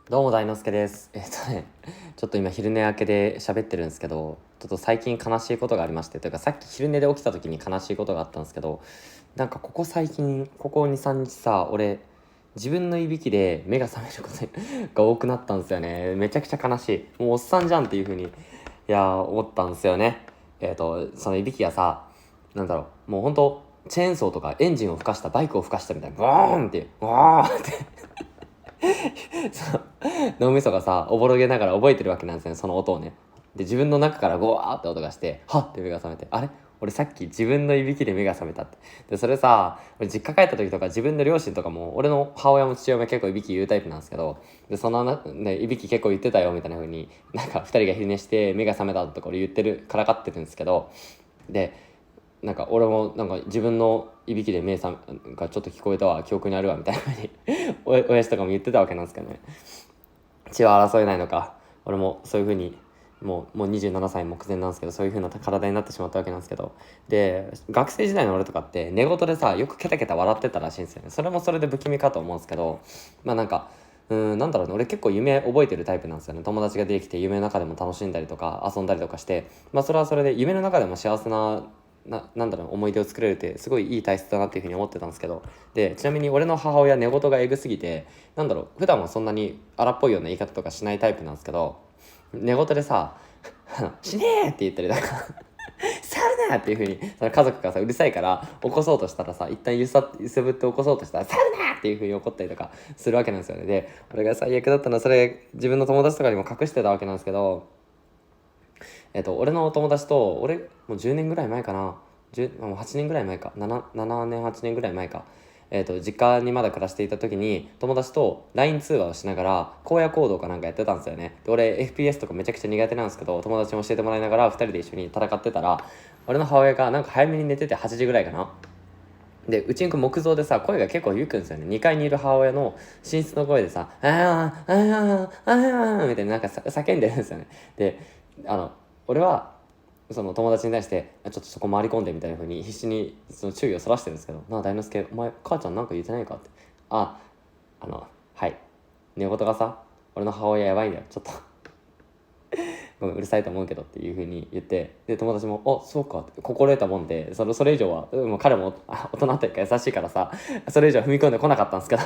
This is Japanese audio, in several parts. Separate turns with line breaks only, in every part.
どうも大之助です。ちょっと今昼寝明けで喋ってるんですけど、ちょっと最近悲しいことがありまして、というかさっき昼寝で起きた時に悲しいことがあったんですけど、なんかここ最近ここ2、3日さ、俺自分のいびきで目が覚めることが多くなったんですよね。めちゃくちゃ悲しい。もうおっさんじゃんっていう風に思ったんですよね。そのいびきがさ、なんだろう、もうほんとチェーンソーとかエンジンを吹かしたバイクを吹かしたみたいな、ボーンってわーってそう脳みそがさおぼろげながら覚えてるわけなんですね、その音をね。で自分の中からゴワーって音がしてはっって目が覚めて、あれ俺さっき自分のいびきで目が覚めたって。でそれさ、俺実家帰った時とか自分の両親とかも、俺の母親も父親も結構いびき言うタイプなんですけど、でそのね、いびき結構言ってたよみたいな風になんか2人が昼寝して目が覚めたとか俺言ってるからかってるんですけど、でなんか俺もなんか自分のいびきで目さがちょっと聞こえたわ、記憶にあるわみたいな風に親父とかも言ってたわけなんですけどね。血は争えないのか、俺もそういう風にもう27歳目前なんですけど、そういう風な体になってしまったわけなんですけど、で学生時代の俺とかって寝言でさよくケタケタ笑ってたらしいんですよね。それもそれで不気味かと思うんですけど、なんかなんだろうね、俺結構夢覚えてるタイプなんですよね。友達ができて夢の中でも楽しんだりとか遊んだりとかして、それはそれで夢の中でも幸せなんだろう思い出を作れるってすごいいい体質だなっていうふうに思ってたんですけど、でちなみに俺の母親寝言がエグすぎて、なんだろう普段はそんなに荒っぽいような言い方とかしないタイプなんですけど、寝言でさ死ねーって言ったりとか触るなっていう風にその家族がさうるさいから起こそうとしたらさ、一旦揺さぶって起こそうとしたら触るなっていう風に怒ったりとかするわけなんですよね。で俺が最悪だったのは、それ自分の友達とかにも隠してたわけなんですけど、俺の友達と俺もう10年ぐらい前かな、もう8年ぐらい前か、7年8年ぐらい前か、実家にまだ暮らしていた時に友達と LINE 通話をしながら荒野行動かなんかやってたんですよね。で俺 FPS とかめちゃくちゃ苦手なんですけど、友達に教えてもらいながら2人で一緒に戦ってたら、俺の母親がなんか早めに寝てて8時ぐらいかな。でうちんく木造でさ声が結構響くんですよね。2階にいる母親の寝室の声でさ「あーあーあーあー」みたいななんか叫んでるんですよね。で俺はその友達に対してちょっとそこ回り込んでみたいな風に必死にその注意をそらしてるんですけど、なあ大之助お前母ちゃんなんか言ってないかって、あはい寝言がさ俺の母親やばいんだよちょっとごめんうるさいと思うけどっていう風に言って、で友達も「あそうか」って心得たもんで、それ以上はもう彼も大人っていうか優しいからさ、それ以上は踏み込んでこなかったんですけど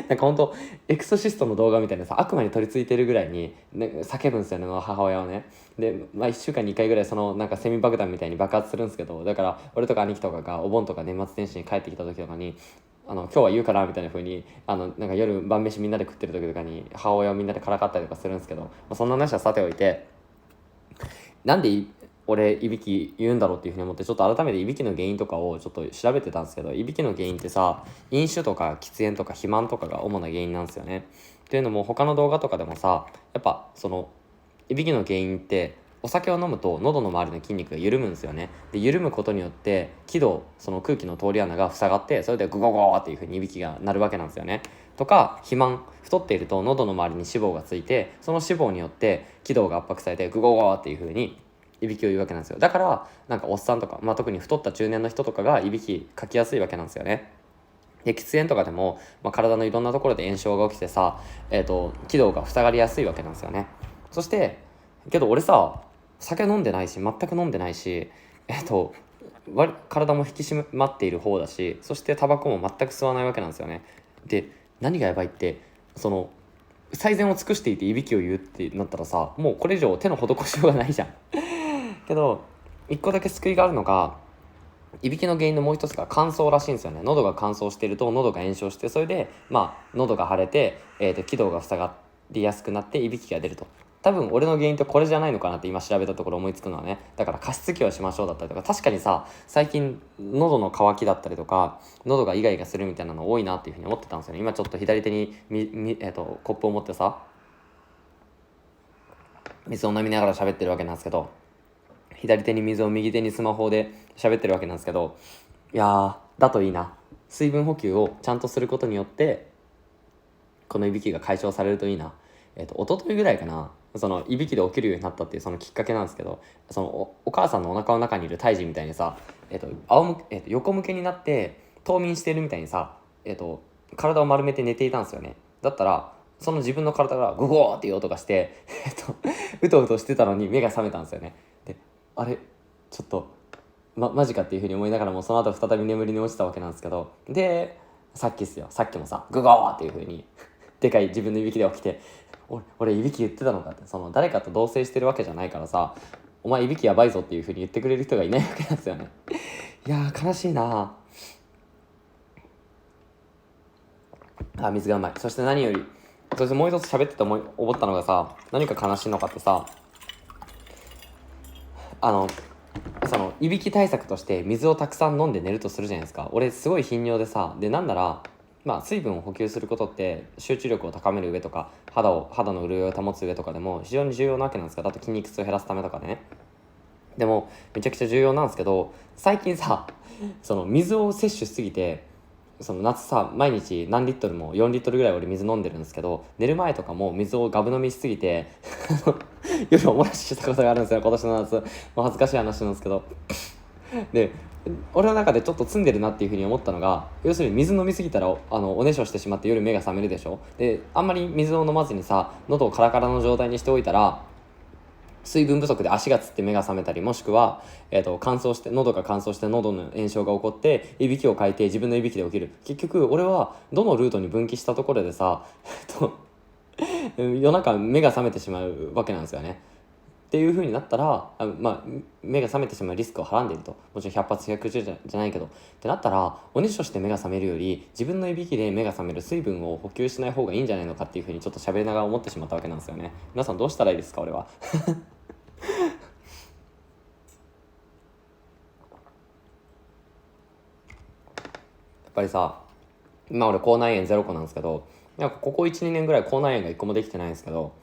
なんかほんとエクソシストの動画みたいなさ、悪魔に取り付いてるぐらいに、ね、叫ぶんですよね、母親をね。で、1週間に1回ぐらいそのなんかセミ爆弾みたいに爆発するんですけど、だから俺とか兄貴とかがお盆とか年末年始に帰ってきた時とかに今日は言うからみたいな風になんか夜晩飯みんなで食ってる時とかに母親をみんなでからかったりとかするんですけど、そんな話はさておいて、なんで俺いびき言うんだろうっていうふうに思って、ちょっと改めていびきの原因とかをちょっと調べてたんですけど、いびきの原因ってさ、飲酒とか喫煙とか肥満とかが主な原因なんですよね。っていうのも他の動画とかでもさ、やっぱそのいびきの原因ってお酒を飲むと喉の周りの筋肉が緩むんですよね。で緩むことによって気道、その空気の通り穴が塞がって、それでグゴゴーっていう風にいびきが鳴るわけなんですよね。とか肥満、太っていると喉の周りに脂肪がついて、その脂肪によって気道が圧迫されてグゴゴーっていう風にいびきを言うわけなんですよ。だからなんかおっさんとか、特に太った中年の人とかがいびきかきやすいわけなんですよね。で喫煙とかでも、体のいろんなところで炎症が起きてさ、気道が塞がりやすいわけなんですよね。そしてけど俺さ酒飲んでないし全く飲んでないし、体も引き締まっている方だし、そしてタバコも全く吸わないわけなんですよね。で何がやばいって、その最善を尽くしていていびきを言うってなったらさ、もうこれ以上手の施しようがないじゃんけど一個だけ救いがあるのが、いびきの原因のもう一つが乾燥らしいんですよね。喉が乾燥していると喉が炎症して、それで喉が腫れて、気道が塞がりやすくなっていびきが出ると。多分俺の原因ってこれじゃないのかなって今調べたところ思いつくのはね、だから加湿器をしましょうだったりとか、確かにさ最近喉の渇きだったりとか喉がイガイガするみたいなの多いなっていうふうに思ってたんですよね。今ちょっと左手にコップを持ってさ水を飲みながら喋ってるわけなんですけど、左手に水を右手にスマホで喋ってるわけなんですけど、いやだといいな。水分補給をちゃんとすることによってこのいびきが解消されるといいな。一昨日ぐらいかな、そのいびきで起きるようになったっていうそのきっかけなんですけど、そのお母さんのお腹の中にいる胎児みたいにさ、横向けになって冬眠してるみたいにさ、体を丸めて寝ていたんですよね。だったらその自分の体がグゴーっていう音がしてうとうとしてたのに目が覚めたんですよね。で、あれちょっとマジかっていうふうに思いながらも、その後再び眠りに落ちたわけなんですけど、でさっきもさグゴーっていうふうにでかい自分のいびきで起きて、俺いびき言ってたのかって、その誰かと同棲してるわけじゃないからさ、お前いびきやばいぞっていうふうに言ってくれる人がいないわけなんですよね。いやー悲しいなあ。水がうまい。そして何より、そしてもう一つ喋ってて思ったのがさ、何か悲しいのかってさ、あのそのいびき対策として水をたくさん飲んで寝るとするじゃないですか。俺すごい頻尿でさ、でなんなら水分を補給することって集中力を高める上とか肌の潤いを保つ上とかでも非常に重要なわけなんですが、だと筋肉痛を減らすためとかね。でもめちゃくちゃ重要なんですけど、最近さ、その水を摂取しすぎて、その夏さ毎日何リットルも4リットルぐらい俺水飲んでるんですけど、寝る前とかも水をガブ飲みしすぎて夜お漏らししたことがあるんですよ、今年の夏。恥ずかしい話なんですけど。で俺の中でちょっと詰んでるなっていうふうに思ったのが、要するに水飲みすぎたらおねしょしてしまって夜目が覚めるでしょ。であんまり水を飲まずにさ、喉をカラカラの状態にしておいたら、水分不足で足がつって目が覚めたり、もしくは、喉が乾燥して喉の炎症が起こっていびきをかいて自分のいびきで起きる。結局俺はどのルートに分岐したところでさ、夜中目が覚めてしまうわけなんですよね。っていう風になったら、目が覚めてしまうリスクをはらんでいると、もちろん百発百中じゃないけどってなったら、おねしょして目が覚めるより自分のいびきで目が覚める水分を補給しない方がいいんじゃないのかっていう風にちょっと喋りながら思ってしまったわけなんですよね。皆さんどうしたらいいですか？俺はやっぱりさ、今俺口内炎ゼロ個なんですけど、なんかここ 1,2 年ぐらい口内炎が1個もできてないんですけど、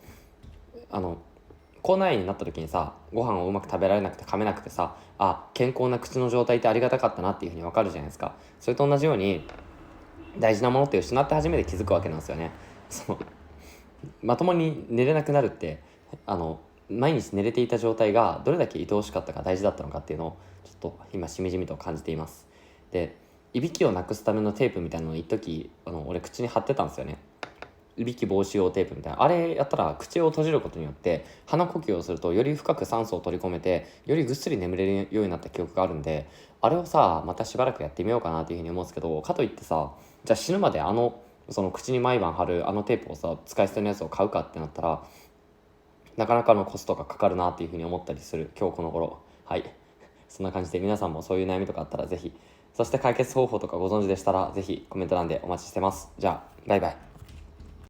あの口内炎になった時にさ、ご飯をうまく食べられなくて噛めなくてさ、健康な口の状態ってありがたかったなっていうふうに分かるじゃないですか。それと同じように大事なものって失って初めて気づくわけなんですよね。そのまともに寝れなくなるって、毎日寝れていた状態がどれだけ愛おしかったか大事だったのかっていうのをちょっと今しみじみと感じています。で、いびきをなくすためのテープみたいなのを一時俺口に貼ってたんですよね。いびき防止用テープみたいな、あれやったら口を閉じることによって鼻呼吸をするとより深く酸素を取り込めてよりぐっすり眠れるようになった記憶があるんで、あれをさまたしばらくやってみようかなっていうふうに思うんですけど、かといってさ、じゃあ死ぬまでその口に毎晩貼るテープをさ使い捨てのやつを買うかってなったら、なかなかのコストがかかるなっていうふうに思ったりする今日この頃。はい、そんな感じで皆さんもそういう悩みとかあったらぜひ、そして解決方法とかご存知でしたらぜひコメント欄でお待ちしてます。じゃあバイバイ。